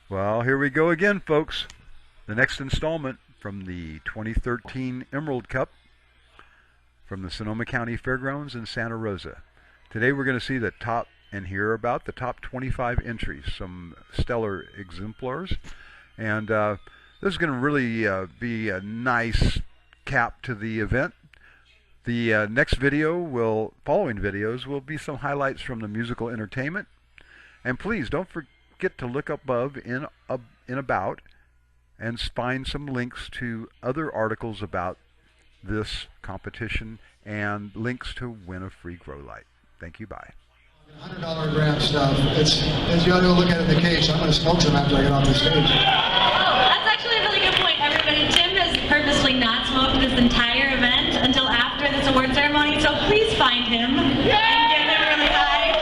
Well, here we go again, folks. The next installment from the 2013 Emerald Cup from the Sonoma County Fairgrounds in Santa Rosa. Today we're going to see the top and hear about the top 25 entries, some stellar exemplars. And this is going to really be a nice cap to the event. The next following videos will be some highlights from the musical entertainment. And please don't forget to look above in about and find some links to other articles about this competition and links to win a free grow light. Thank you. Bye. $100 gram stuff. You ought to go look at it in the case. I'm going to smoke some after I get off the stage. That's actually a really good point, everybody. Tim has purposely not smoked this entire event until after this award ceremony, so please find him and get him really high.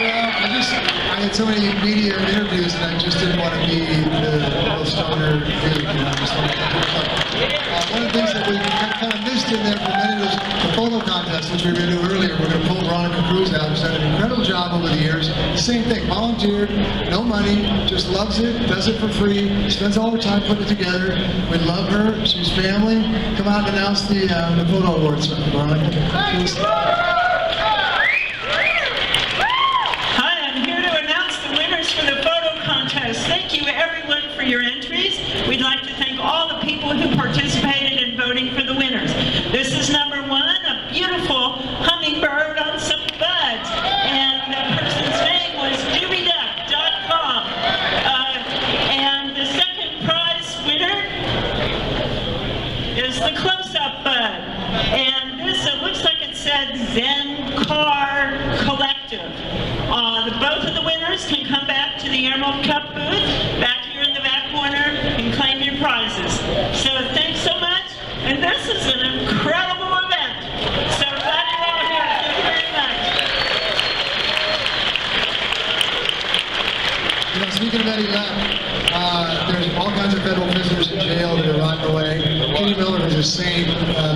I had so many media interviews and I just didn't want to be the little stoner dude. One of the things that we kind of missed in there for a minute was the photo contest, which we were going to do earlier. We're going to pull Veronica Cruz out, who's done an incredible job over the years. Same thing, volunteered, no money, just loves it, does it for free, spends all her time putting it together. We love her, she's family. Come out and announce the photo awards, Veronica. Please. For the photo contest. Thank you everyone for your entries. We'd like to thank all the people who participated in voting for the winners. This is number one, a beautiful hummingbird on some buds. And the person's name was deweyduck.com. And the second prize winner is the close-up bud. And this, it looks like it said Zen Car Collective. Both of the winners can come back to the Emerald Cup booth, back here in the back corner, and claim your prizes. So thanks so much, and this is an incredible event. So glad you're all here. Thank you very much. You know, speaking of Eddie Leff, there's all kinds of federal prisoners in jail that are rotting away. Katie Miller, who's a saint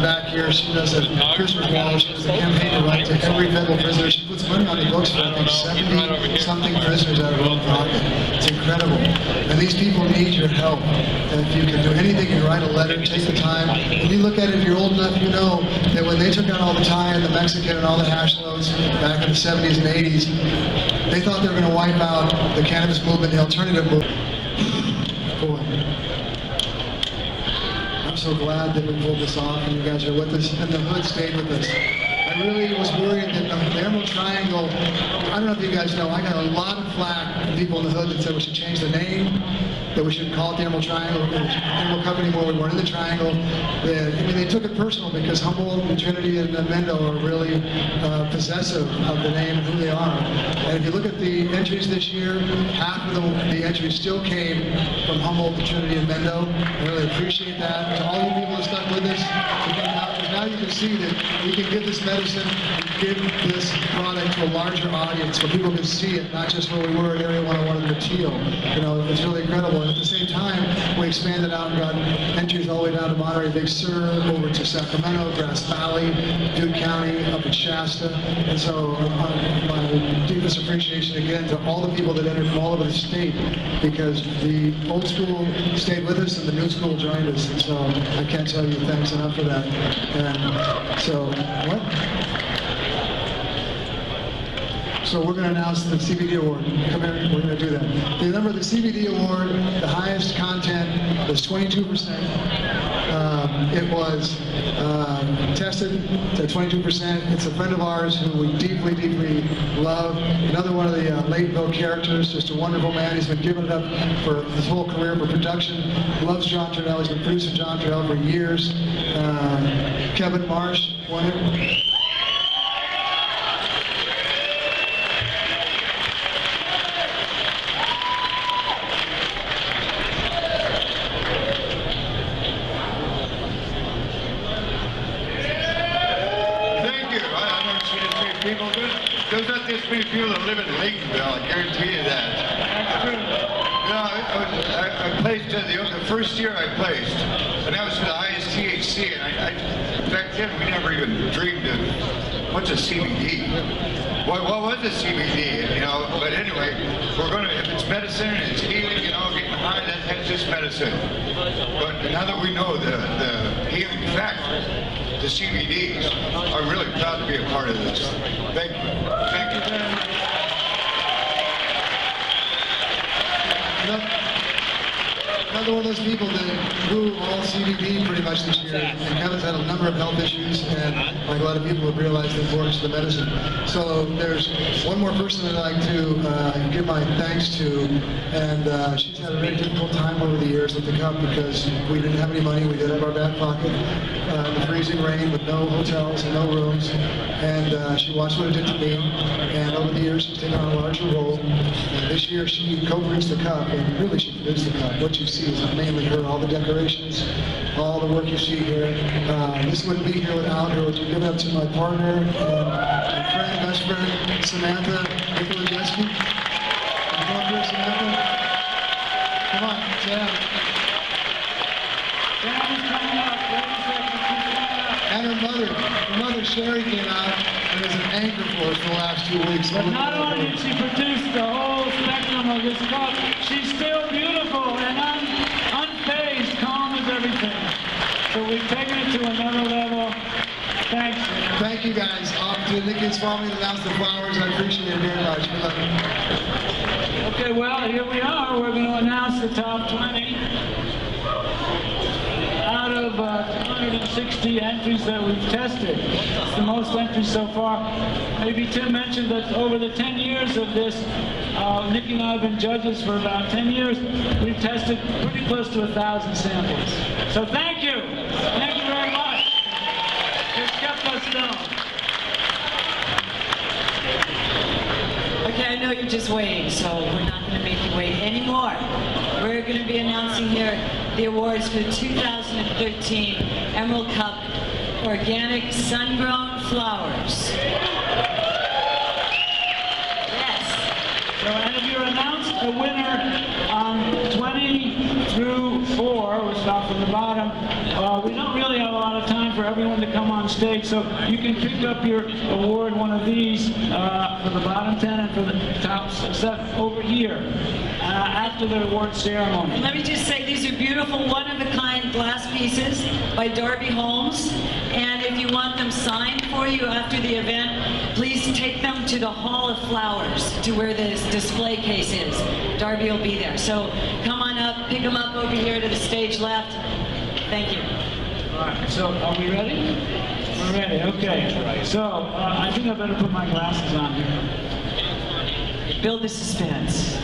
back here, she does a Christmas wall. She does a campaign to write to every federal prisoner. She puts money on the books for, I think, 70-something prisoners out of her own pocket. It's incredible. And these people need your help. And if you can do anything, you write a letter, take the time. When you look at it, if you're old enough, you know that when they took out all the Thai and the Mexican and all the hash loads back in the 70s and 80s, they thought they were going to wipe out the cannabis movement, the alternative movement. Boy. I'm so glad that we pulled this off and you guys are with us and the hood stayed with us. I really was worried that the Emerald Triangle, I don't know if you guys know, I got a lot of flack from people in the hood that said we should change the name, that we should call it the Emerald Triangle, the Emerald Cup anymore, we weren't in the Triangle. They took it personal because Humboldt and Trinity and Mendo are really possessive of the name and who they are. And if you look at the entries this year, half of the entries still came from Humboldt, Trinity, and Mendo. I really appreciate that. To all you people that stuck with us, now you can see that we can give this medicine and give this product to a larger audience where people can see it, not just where we were at Area 101 in the Teal. You know, it's really incredible. And at the same time, we expanded out and got entries all the way down to Monterey Big Sur, over to Sacramento, Grass Valley, Duke County, up in Shasta. And so my deepest appreciation again to all the people that entered from all over the state, because the old school stayed with us and the new school joined us. And so I can't tell you thanks enough for that. And so, what? So we're going to announce the CBD award. Come here, we're going to do that. Remember, the CBD award, the highest content was 22%. It was tested to 22%. It's a friend of ours who we deeply, deeply love. Another one of the Lakeville characters, just a wonderful man. He's been giving it up for his whole career for production. Loves John Turrell. He's been producing John Turrell for years. Kevin Marsh won it. People, there's not this many people that live in Lakeville, I guarantee you that. That's true. You know, I placed, the first year I placed, and that was for the highest THC, and back then we never even dreamed of what's a CBD. What was a CBD, you know? But anyway, we're going to, if it's medicine and it's healing, has this medicine. But now that we know the healing factor, the CBDs, I'm really proud to be a part of this. Thank you. Thank you. Another one of those people that grew all CBD pretty much this year. And Kevin's had a number of health issues, and like a lot of people have realized the importance of the medicine. So there's one more person that I'd like to give my thanks to, and she's had a very difficult time over the years with the cup because we didn't have any money. We did have our back pocket in the freezing rain with no hotels and no rooms, and she watched what it did to me. And over the years, she's taken on a larger role. And this year, she co-produced the cup, and really she produced the cup. What you see is mainly her, all the decorations, all the work you see here. This wouldn't be here without her. Would you give it up to my partner, my friend, best friend, Samantha Nikolajewski? Come on here, Samantha. Come on, Sam. And her mother Sherry came out and was an anchor for us for the last 2 weeks. But not only did she produce the whole spectrum of this cup, she's still beautiful and unfazed, calm as everything. So we've taken it to another level. Thanks. Thank you guys. Off to Nikki and Swami to announce the flowers. I appreciate it very much. Good luck. Okay, well, here we are. We're going to announce the top 20. Out of 260 entries that we've tested. It's the most entries so far. Maybe Tim mentioned that over the 10 years of this, Nikki and I have been judges for about 10 years. We've tested pretty close to 1,000 samples. So thank you. Thank you very much. It's kept us down. Okay, I know you're just waiting, so we're not going to make you wait anymore. We're going to be announcing here the awards for the 2013 Emerald Cup Organic Sun-Grown Flowers. Yes. So, and if you're announced a winner on 20 through 4, we'll start from the bottom, we don't really have a lot of time for everyone to come on stage, so you can pick up your award, one of these, for the bottom 10 and for the top 7 over here, after the award ceremony. And let me just say, these are beautiful, one-of-a-kind glass pieces by Darby Holmes, and if you want them signed for you after the event, please take them to the Hall of Flowers, to where this display case is. Darby will be there. So come on up, pick them up over here to the stage left. Thank you. All right, so are we ready? We're ready, okay. So I think I better put my glasses on here. Build the suspense.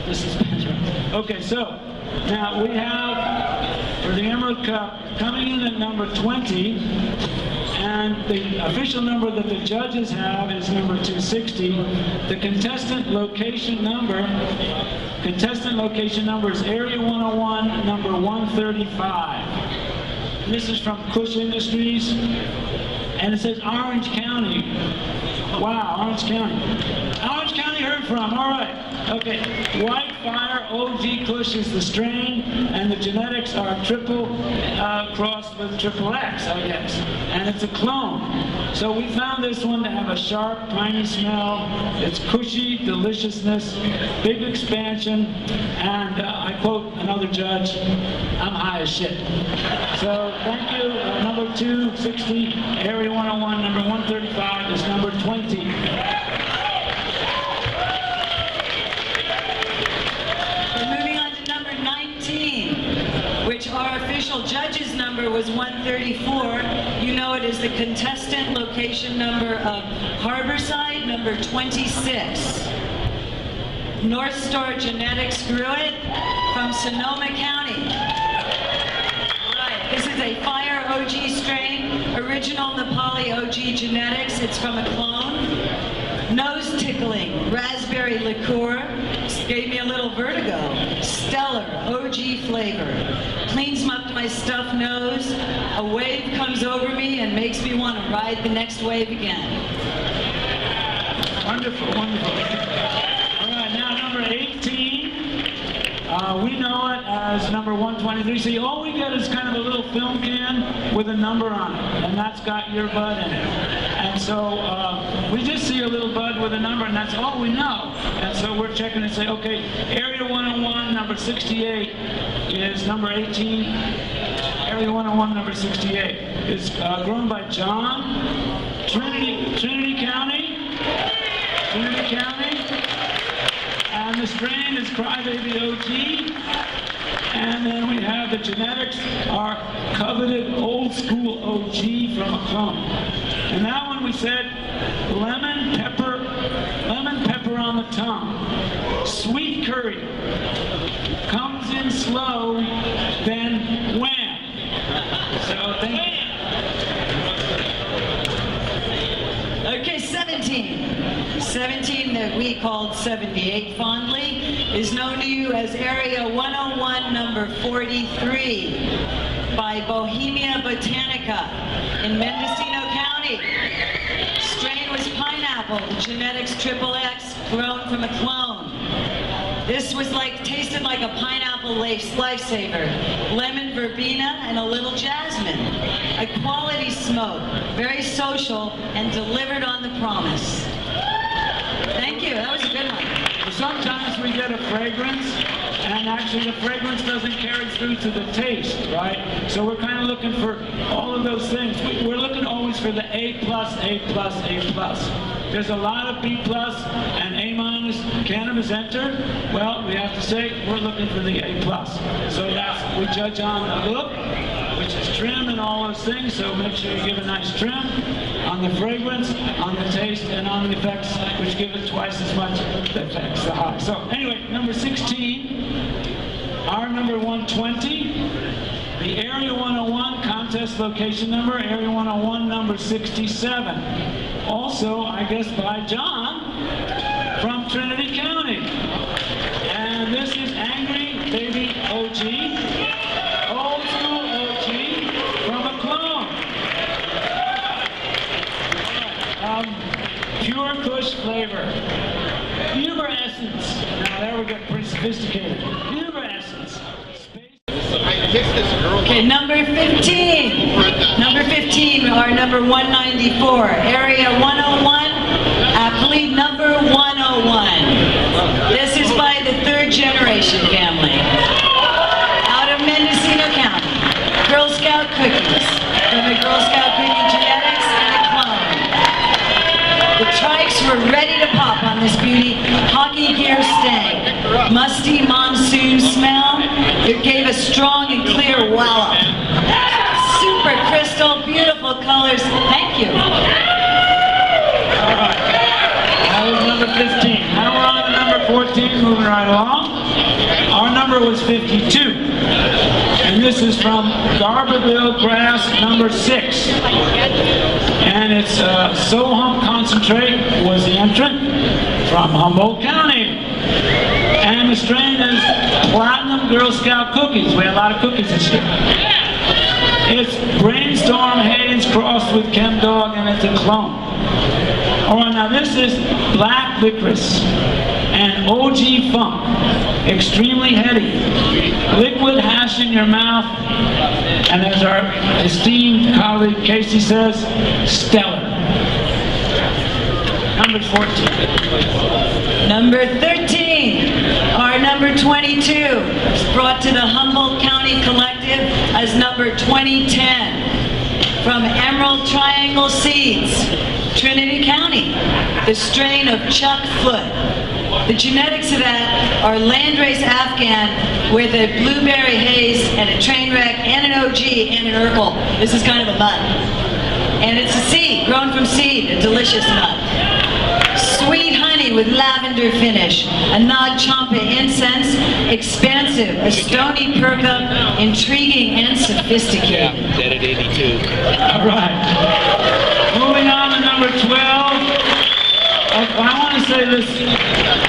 The suspense. Okay, so now we have, for the Emerald Cup, coming in at number 20, and the official number that the judges have is number 260. The contestant location number is Area 101, number 135. This is from Cush Industries, and it says Orange County. Wow, Orange County. Orange County heard from, all right. Okay, Whitefire OG Kush is the strain, and the genetics are triple crossed with triple X, I guess. And it's a clone. So we found this one to have a sharp, piney smell. It's cushy deliciousness, big expansion, and I quote another judge, I'm high as shit. So thank you. Number 260, Area 101, number 135 is number 20. Which our official judge's number was 134. You know it is the contestant location number of Harborside, number 26. North Star Genetics grew it from Sonoma County. Right, this is a Fire OG strain, original Nepali OG genetics. It's from a clone. Nose tickling, raspberry liqueur, gave me a little vertigo. Stellar, OG flavor. Cleans up my stuffed nose. A wave comes over me and makes me want to ride the next wave again. Wonderful, wonderful. All right, now number 18. We know it as number 123. See, all we get is kind of a little film can with a number on it, and that's got your bud in it. And so we just see a little bud with a number, and that's all we know. And so we're checking and say, okay, Area 101, number 68 is number 18. Area 101, number 68 is grown by John. Trinity County. And the strain is Crybaby OG. And then we have the genetics are coveted old school OG from a clone. And that one we said lemon pepper on the tongue. Sweet curry. Comes in slow, then wham. So thank you. Okay, 17 that we called 78 fondly is known to you as Area 101, number 43 by Bohemia Botanica in Mendocino County. Strain was pineapple, genetics XXX, grown from a clone. This was tasted like a pineapple lifesaver, lemon verbena and a little jasmine. A quality smoke, very social and delivered on the promise. Thank you, that was a good one. Sometimes we get a fragrance, and actually the fragrance doesn't carry through to the taste, right? So we're kind of looking for all of those things. We're looking always for the A+, A+, A+. There's a lot of B+ and A- cannabis enter. Well, we have to say we're looking for the A+. So we judge on the look, which is trim and all those things, so make sure you give a nice trim on the fragrance, on the taste, and on the effects, which give it twice as much effects, the high. So anyway, number 16, our number 120, the Area 101 contest location number, Area 101 number 67. Also, I guess by John from Trinity County. And this is Angry Baby OG. Old school OG from a clone. Pure Kush flavor. Uber Essence. Now there we get pretty sophisticated. Uber Essence. Okay, number 15. Number 15, our number 194. Area 101, athlete number 101. This is by the third generation family. Out of Mendocino County. Girl Scout cookies. From the Girl Scout cookie genetics and a clone. The trikes were ready to pop on this beauty. Hockey gear stank. Musty monsoon smell. It gave a strong and clear wallop. Super crystal, beautiful colors. Thank you. All right. That was number 15. Now we're on to number 14, moving right along. Our number was 52. And this is from Garberville Grass number 6. And it's So-Hump Concentrate was the entrant from Humboldt County. And the strain is Platinum Girl Scout Cookies. We had a lot of cookies this year. It's Brainstorm Haze crossed with Chem Dog, and it's a clone. All right, now this is Black Licorice and OG Funk. Extremely heady. Liquid hash in your mouth. And as our esteemed colleague Casey says, stellar. Number 14. Number 13, our number 22, is brought to the Humboldt County Collective as number 2010 from Emerald Triangle Seeds, Trinity County, the strain of Chuck Foot. The genetics of that are Landrace Afghan with a blueberry haze and a train wreck and an OG and an Urkel. This is kind of a nut. And it's a seed, grown from seed, a delicious nut. Sweet honey with lavender finish, a Nag Champa incense, expansive, a stony perca, intriguing and sophisticated. Yeah, dead at 82. All right. Moving on to number 12. I want to say this.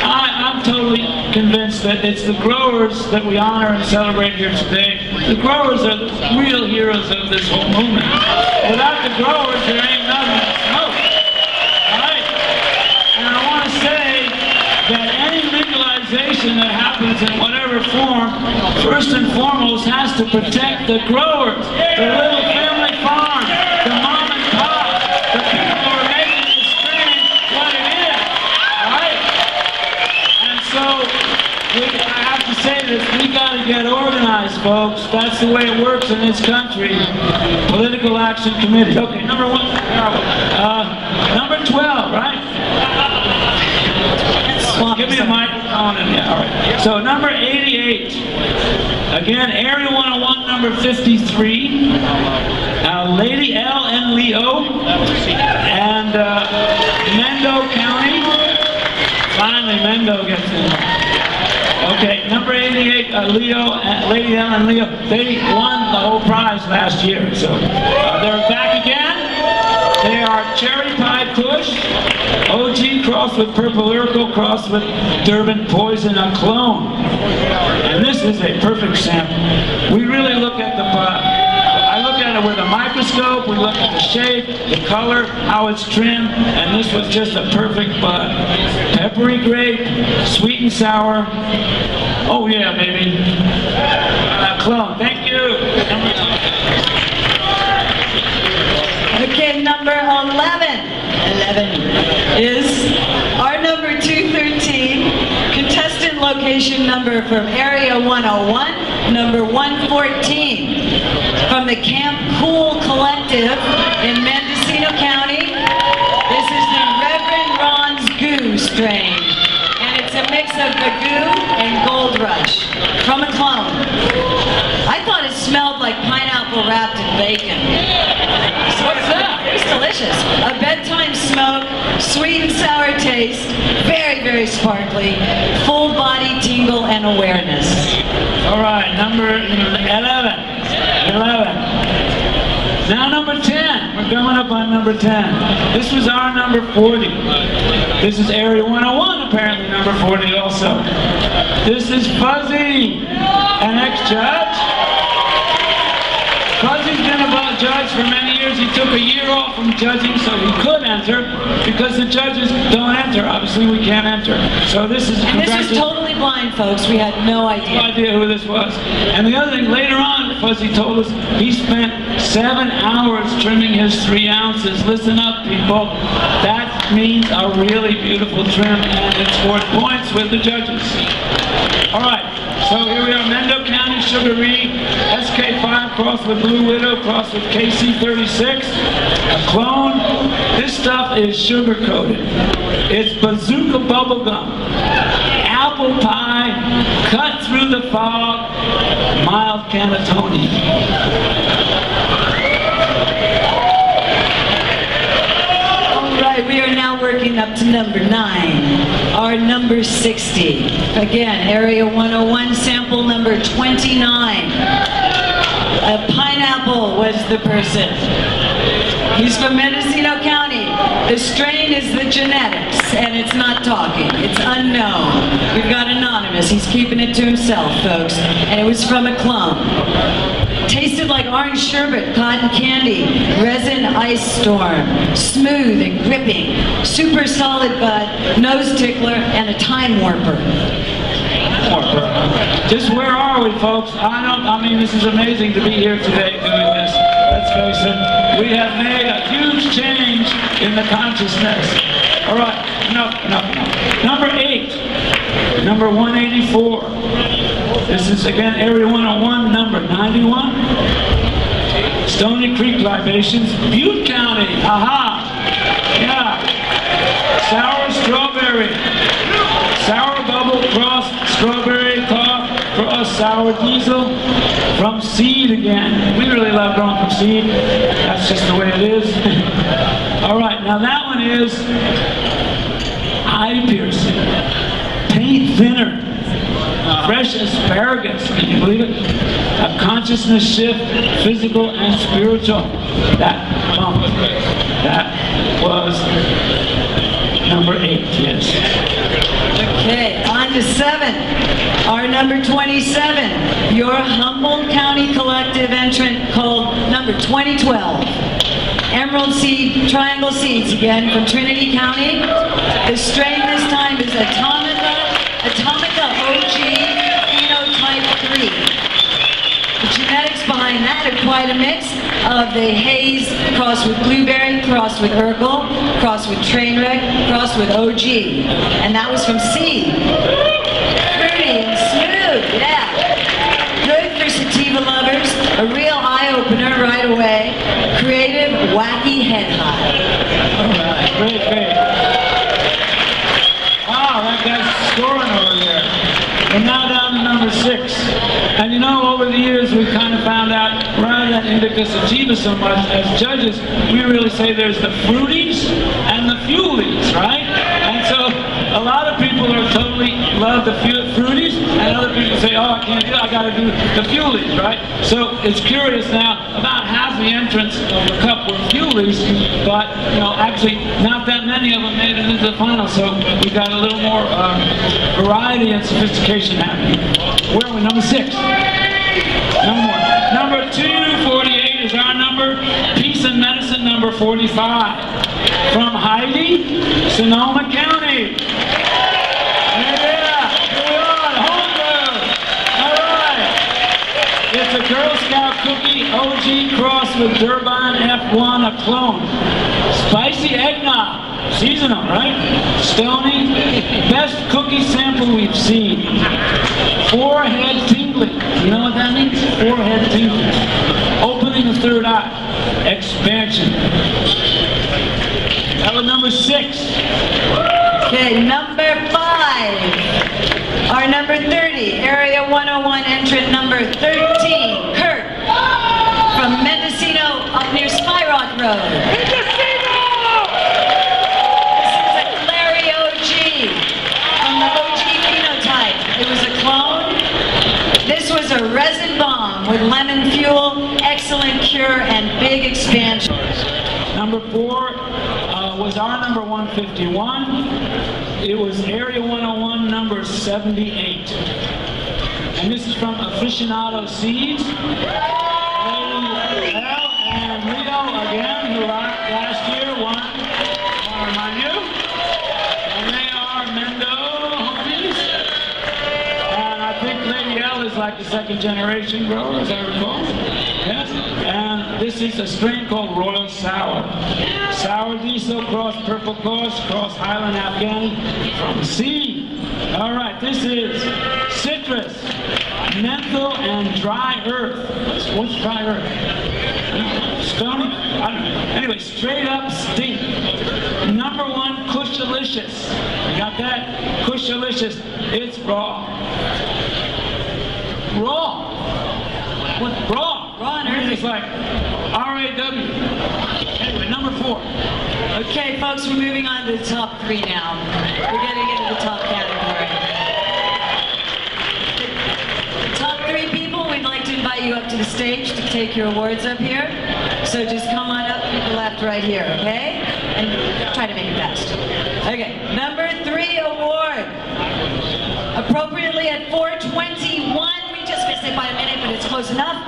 I'm totally convinced that it's the growers that we honor and celebrate here today. The growers are the real heroes of this whole movement. Without the growers, there ain't nothing to smoke. That any legalization that happens in whatever form, first and foremost, has to protect the growers, the little family farms, the mom and pop, the people who are making this strain what it is, right? And I have to say this, we got to get organized, folks. That's the way it works in this country. Political Action Committee. Okay, number 1. Number 12, right? Give me a microphone and yeah, all right. So number 88. Again, Area 101, number 53. Lady L and Leo. And Mendo County. Finally, Mendo gets in. Okay, number 88, Leo, Lady L and Leo, they won the whole prize last year, so they're back again. They are Cherry Pie Kush, OG crossed with Purple Urkel, crossed with Durban Poison, a clone. And this is a perfect sample. We really look at the I look at it with a microscope, we look at the shape, the color, how it's trimmed, and this was just a perfect bud. Peppery grape, sweet and sour. Oh yeah, baby. Clone, thank you. Okay, number 11 is our number 213, contestant location number from Area 101, number 114, from the Camp Cool Collective in Mendocino County. This is the Reverend Ron's Goo strain, and it's a mix of Bagoo and Gold Rush from a clone. I thought it smelled like pineapple wrapped in bacon. What's that? It's delicious. A bedtime smoke, sweet and sour taste, very, very sparkly, full body tingle and awareness. All right, number 11. Now number 10. We're coming up on number 10. This was our number 40. This is Area 101, apparently number 40 also. This is Fuzzy, an ex-judge. Fuzzy's been a judge for many years. He took a year off from judging so he could enter, because the judges don't enter. Obviously, we can't enter. So this is... And this was totally blind, folks. We had no idea. No idea who this was. And the other thing, later on, Fuzzy told us he spent 7 hours trimming his 3 ounces. Listen up, people. That means a really beautiful trim, and it scored points with the judges. All right. So here we are, Mendo County Sugar Reed, SK5 crossed with Blue Widow, crossed with KC36, a clone. This stuff is sugar coated. It's bazooka bubblegum, apple pie, cut through the fog, mild Canatoni. We are now working up to number 9, our number 60. Again, Area 101, sample number 29. A pineapple was the person. He's from Mendocino County. The strain is the genetics, and it's not talking. It's unknown. We've got anonymous. He's keeping it to himself, folks. And it was from a clone. Tasted like orange sherbet, cotton candy, resin ice storm, smooth and gripping, super solid bud, nose tickler, and a time warper. Just where are we, folks? I mean, this is amazing to be here today doing this. Let's face it, we have made a huge change in the consciousness. All right, enough. Number 8, number 184. This is, again, Area 101, number 91. Stony Creek Libations, Butte County, aha! Yeah. Sour strawberry. Sour bubble cross strawberry cross sour diesel from seed again. We really love going from seed. That's just the way it is. All right, now that one is eye piercing, paint thinner. Fresh asparagus, can you believe it? A consciousness shift, physical and spiritual. That bump. That was number 8, yes. Okay, on to 7. Our number 27, your Humboldt County Collective entrant called number 2012. Emerald Seed, Triangle Seeds, again from Trinity County. The strain this time is Atomica OG Phenotype 3. The genetics behind that are quite a mix of the haze crossed with blueberry, crossed with Urkel, crossed with Trainwreck, crossed with OG. And that was from seed. Fruity scoring over there. We're now down to number 6. And you know, over the years, we've kind of found out, rather than indica sativa so much, as judges, we really say there's the fruities and the fuelies, right? And so a lot of people are totally love the fruities, and other people say, oh, I can't do it, I gotta do the fuelies, right? So it's curious now, about half the entrants of the cup were fuelies, but you know, actually not that many of them made it into the final, so we've got a little more variety and sophistication happening. Where are we? Number 6. Number 248 is our number. Peace and Medicine, number 45. From Heidi, Sonoma County. Yeah, here we are, homebrew. All right. It's a Girl Scout cookie OG cross with Durban F1, a clone. Spicy eggnog. Seasonal, right? Stony. Best cookie sample we've seen. Forehead tingling. You know what that means? Forehead tingling. Opening the third eye. Expansion. That was number 6. Okay, number 5. Our number 30, Area 101 entrant number 13, Kurt. From Mendocino up near Spy Rock Road. It was a clone. This was a resin bomb with lemon fuel, excellent cure, and big expansion. Number 4 was our number 151. It was Area 101, number 78. And this is from Aficionado Seeds. Lady L and Rio again, who last year won. I want to remind you. And they are Mendo homies. And I think Lady L is like the second generation grower, as I recall. Yes. And this is a strain called Royal Sour. Sour diesel cross purple cross Highland Afghani from seed. All right, this is citrus, menthol, and dry earth. What's dry earth? Stony? I don't know. Anyway, straight up stink. Number 1, Kushalicious. You got that? Kushalicious. It's raw. Raw. What? Raw. Raw and earthy. It's like R-A-W. Anyway, number 4. Okay, folks, we're moving on to the top 3 now. We're getting into the top category. The top 3 people, we'd like to invite you up to the stage to take your awards up here. So just come on up to the left right here, okay? And try to make it fast. Okay, number 3 award. Appropriately at 4:21. We just missed it by a minute, but it's close enough.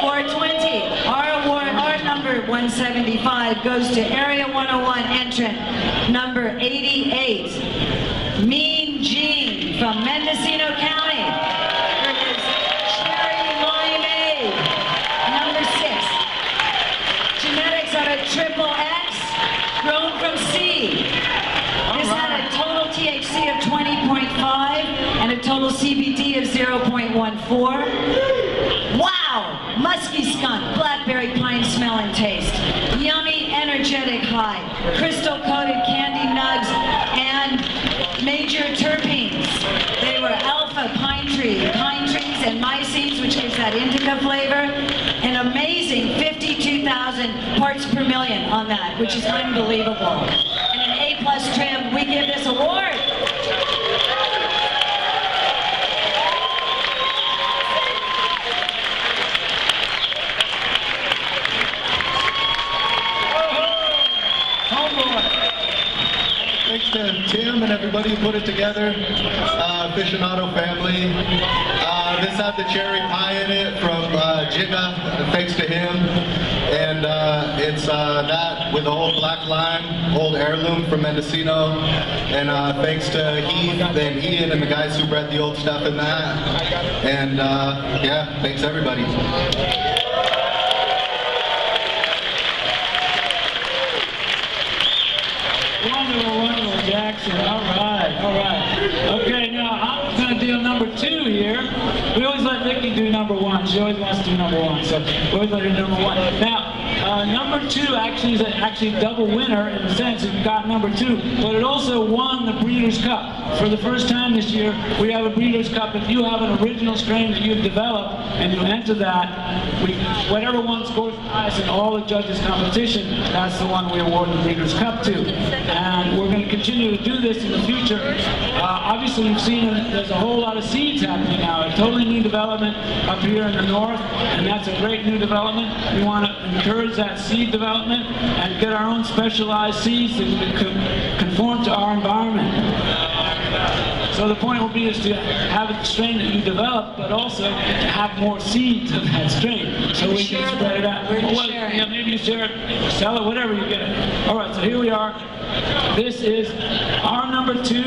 4:20. Our award, our number 175 goes to Area 101 entrant number 88, Mean Gene from Mendocino County. For his Cherry Limeade. Number 6. Genetics of a triple X, grown from seed. This had a total THC of 20.5 and a total CBD of 0.14. Wow! Musky skunk, blackberry pine smell and taste. Yummy, energetic high. Crystal-coated candy nugs and major terpenes. They were alpha pine trees and mycenes, which gives that indica flavor. An amazing 52,000 parts per million on that, which is unbelievable. And an A+ trim, we give this award. Thanks to Tim and everybody who put it together, Aficionado family. This had the cherry pie in it from Jigga, thanks to him. And it's that with the old black lime, old heirloom from Mendocino. And thanks to Heath and Ian and the guys who bred the old stuff in that. And yeah, thanks everybody. Wonderful, Jackson. All right. Okay, now I'm going to do number 2 here. We always let Vicki do number 1. She always wants to do number 1, so we always let her do number 1. Now, Number 2 actually is actually a double winner in the sense it got number 2, but it also won the Breeders' Cup. For the first time this year, we have a Breeders' Cup. If you have an original strain that you've developed and you enter that, whatever one scores highest in all the judges' competition, that's the one we award the Breeders' Cup to. And we're going to continue to do this in the future. Obviously, you've seen there's a whole lot of seeds happening now. A totally new development up here in the north, and that's a great new development. We want to encourage that seed development and get our own specialized seeds that conform to our environment. So the point will be is to have a strain that you develop, but also to have more seeds of that strain, so we can spread it out. Yeah, maybe you share it, sell it, whatever you get it. All right, so here we are. This is our number 2.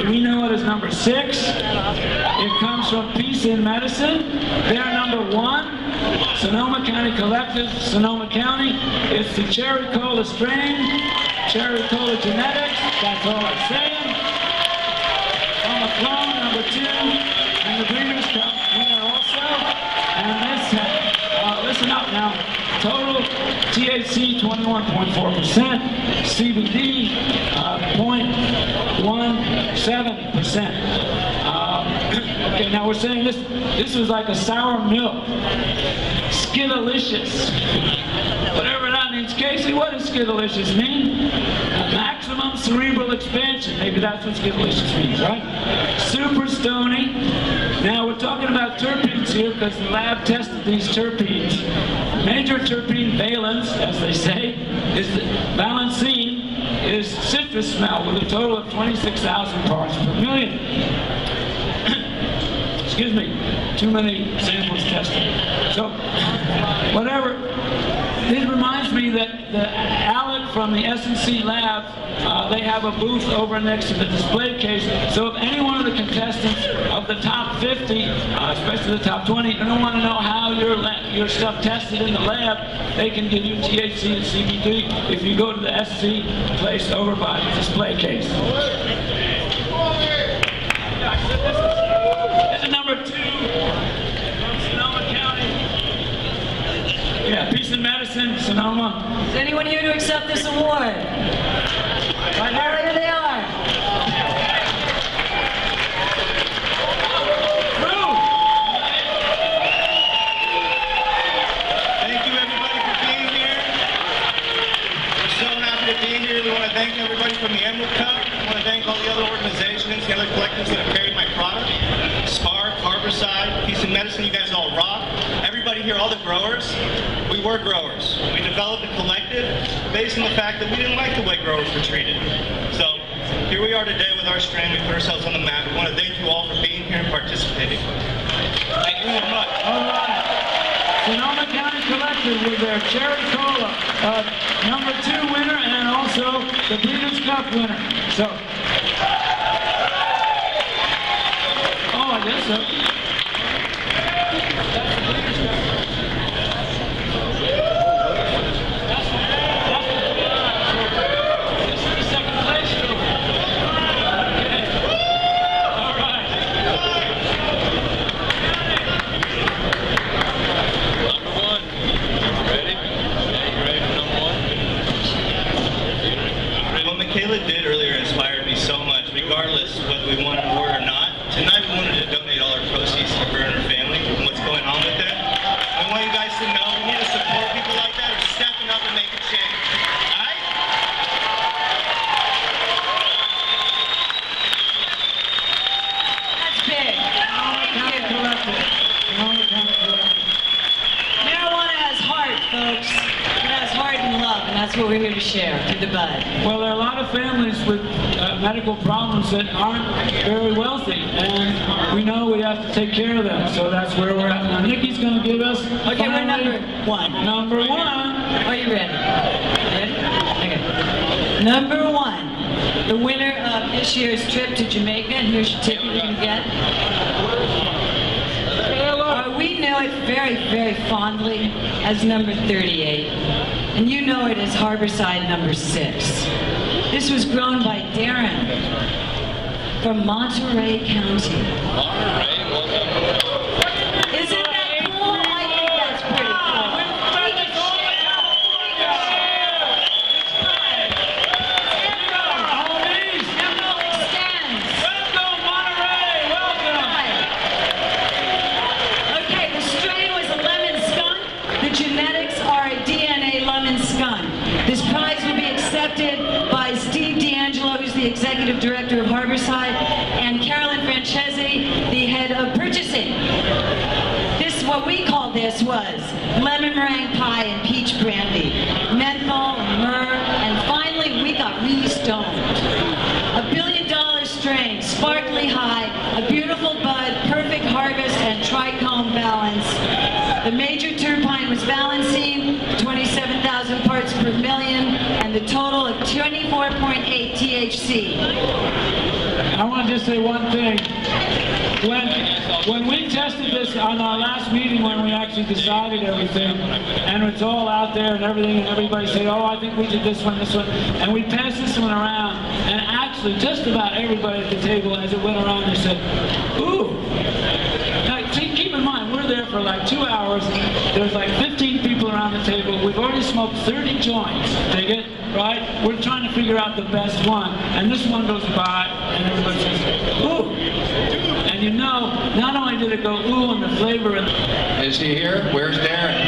We know it as number 6. It comes from Peace in Medicine. They're number 1. Sonoma County Collective, Sonoma County. It's the Cherry Cola strain, Cherry Cola genetics. That's all I'm saying. On the clone, number 2, and the Breeders' Cup winner also. And this, listen up now, total THC 21.4%, CBD 0.17%. Okay, now we're saying this was like a sour milk, Skidalicious. Whatever that means. Casey, what does Skidalicious mean? Maximum cerebral expansion. Maybe that's what Skidalicious means, right? Super stony. Now we're talking about terpenes here because the lab tested these terpenes. Major terpene valence, as they say, is valencine is citrus smell with a total of 26,000 parts per million. Excuse me, too many samples tested. So, whatever. This reminds me that Alec from the S&C lab, they have a booth over next to the display case. So if any one of the contestants of the top 50, especially the top 20, don't want to know how your stuff tested in the lab, they can give you THC and CBD if you go to the S&C place over by the display case. This is number 2 from Sonoma County. Yeah, Peace in Medicine, Sonoma. Is anyone here to accept this award? Right there they are. Thank you everybody for being here. We're so happy to be here. We want to thank everybody from the Emerald Cup. I want to thank all the other organizations, the other collectives that have carried my product. Spark, Harborside, Peace in Medicine, you guys all rock. Everybody here, all the growers, we were growers. We developed a collective based on the fact that we didn't like the way growers were treated. So here we are today with our strain. We put ourselves on the map. We want to thank you all for being here and participating. Thank you very much. All right. Sonoma County Collective with their Cherry Cola, number 2 winner and also the Breeders' Cup winner. So, oh, I guess so. That's the Breeders' Cup. This is the second place. Okay. All right. Number 1. Ready? You ready for number 1? What Michaela did earlier inspired me so much, regardless whether we won an award or not. Tonight we wanted to donate all our proceeds to her and her family and what's going on with that. I want you guys to know we need to support people like that who are stepping up and making change. Alright? That's big. Thank you. Marijuana has heart, folks. It has heart and love, and that's what we're here to share through the bud. Well, there are a lot of families with medical problems that aren't very wealthy, and we know we have to take care of them, so that's where we're at. Now, Nikki's going to give us... Okay, we're number 1. Number 1. Are you ready? Ready? Okay. Number 1, the winner of this year's trip to Jamaica, and here's your ticket you're going to get. We know it very, very fondly as number 38, and you know it as Harborside number 6. This was grown by Darren from Monterey County. Monterey, welcome. Isn't that cool? I think that's pretty cool. executive director of Harborside, and Carolyn Francesi, the head of purchasing. What we call this was lemon meringue pie and peach brandy, menthol and myrrh, and finally we got really stoned. $1 billion strain, sparkly high, a beautiful bud, perfect harvest, and trichome balance. The major terpene was Balancine, 27,000 parts per million, and the total of 24.8 THC. I want to just say one thing. When we tested this on our last meeting, when we actually decided everything, and it's all out there and everything, and everybody said, oh, I think we did this one, and we passed this one around, and actually just about everybody at the table, as it went around, they said, ooh. Now, keep in mind, we're there for like 2 hours. There's like 15 people around the table. We've already smoked 30 joints. Dig it? Right? We're trying to figure out the best one. And this one goes by, and everybody says, ooh. And you know, not only did it go ooh and the flavor. Is he here? Where's Darren?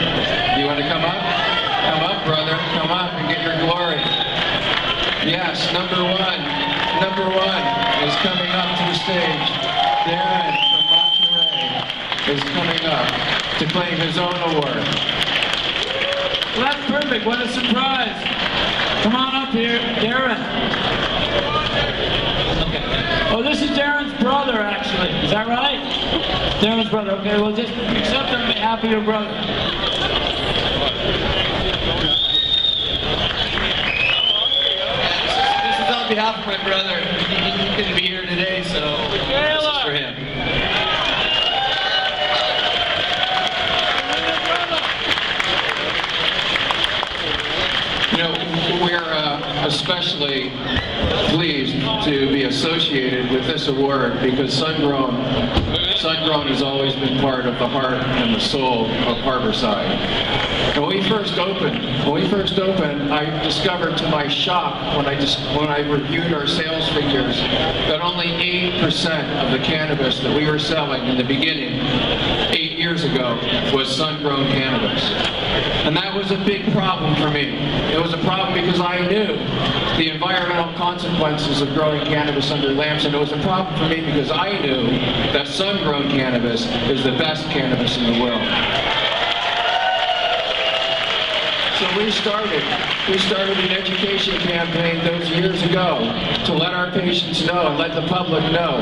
You want to come up? Come up, brother. Come up and get your glory. Yes, number one is coming up to the stage. Darren from Monterey is coming up to claim his own award. Well, that's perfect. What a surprise. Come on up here, Darren. Okay. Oh, this is Darren's brother, actually. Is that right? Darren's brother. Okay, well, just accept on behalf of your brother. This is on behalf of my brother. He couldn't be here today, so this is for him. You know, we're especially pleased to be associated with this award because Sun-Grown has always been part of the heart and the soul of Harborside. And when we first opened, I discovered to my shock when I reviewed our sales figures that only 8% of the cannabis that we were selling in the beginning 8 years ago was sun-grown cannabis. And that was a big problem for me. It was a problem because I knew the environmental consequences of growing cannabis under lamps, and it was a problem for me because I knew that sun-grown cannabis is the best cannabis in the world. So we started an education campaign those years ago to let our patients know and let the public know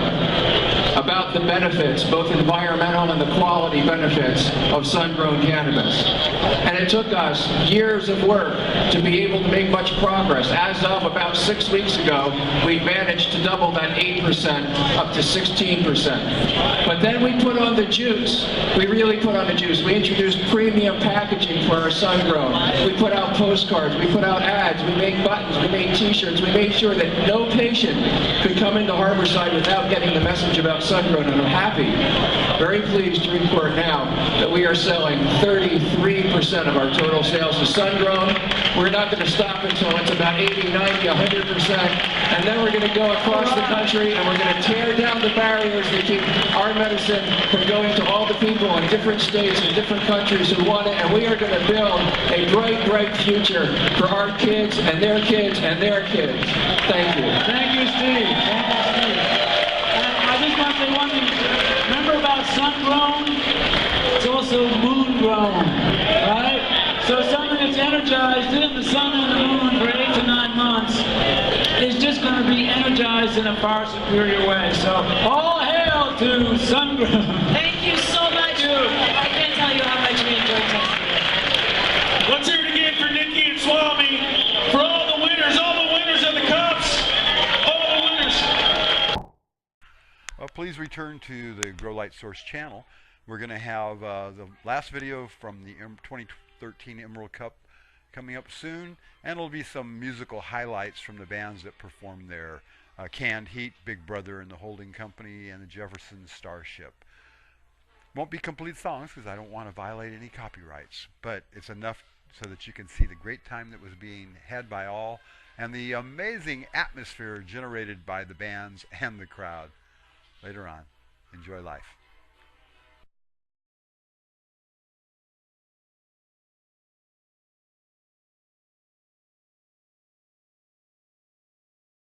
about the benefits, both environmental and the quality benefits of sun-grown cannabis. And it took us years of work to be able to make much progress. As of about 6 weeks ago, we managed to double that 8% up to 16%. But then we put on the juice. We really put on the juice. We introduced premium packaging for our sun-grown. We put out postcards, we put out ads, we made buttons, we made t-shirts, we made sure that no patient could come into Harborside without getting the message about sun-grown, and I'm happy, very pleased to report now that we are selling 33% of our total sales to sun-grown. We're not going to stop until it's about 80, 90, 100%, and then we're going to go across the country and we're going to tear down the barriers that keep our medicine from going to all the people in different states and different countries who want it, and we are going to build a bright, bright future for our kids and their kids and their kids. Thank you. Thank you, Steve. Thank you, Steve. And I just want to say one thing. Remember about sun-grown? It's also moon-grown, right? So something that's energized in the sun and the moon for 8 to 9 months is just going to be energized in a far superior way. So all hail to sun-grown. Thank you so much. I can't tell you how much we enjoyed testing it. Let's hear it again for Nikki and Swami, for all the winners of the cups, all the winners. Please return to the Grow Light Source channel. We're going to have the last video from the 2013 Emerald Cup coming up soon, and it'll be some musical highlights from the bands that performed there. Canned Heat, Big Brother and the Holding Company, and the Jefferson Starship. Won't be complete songs because I don't want to violate any copyrights, but it's enough so that you can see the great time that was being had by all and the amazing atmosphere generated by the bands and the crowd. Later on, enjoy life.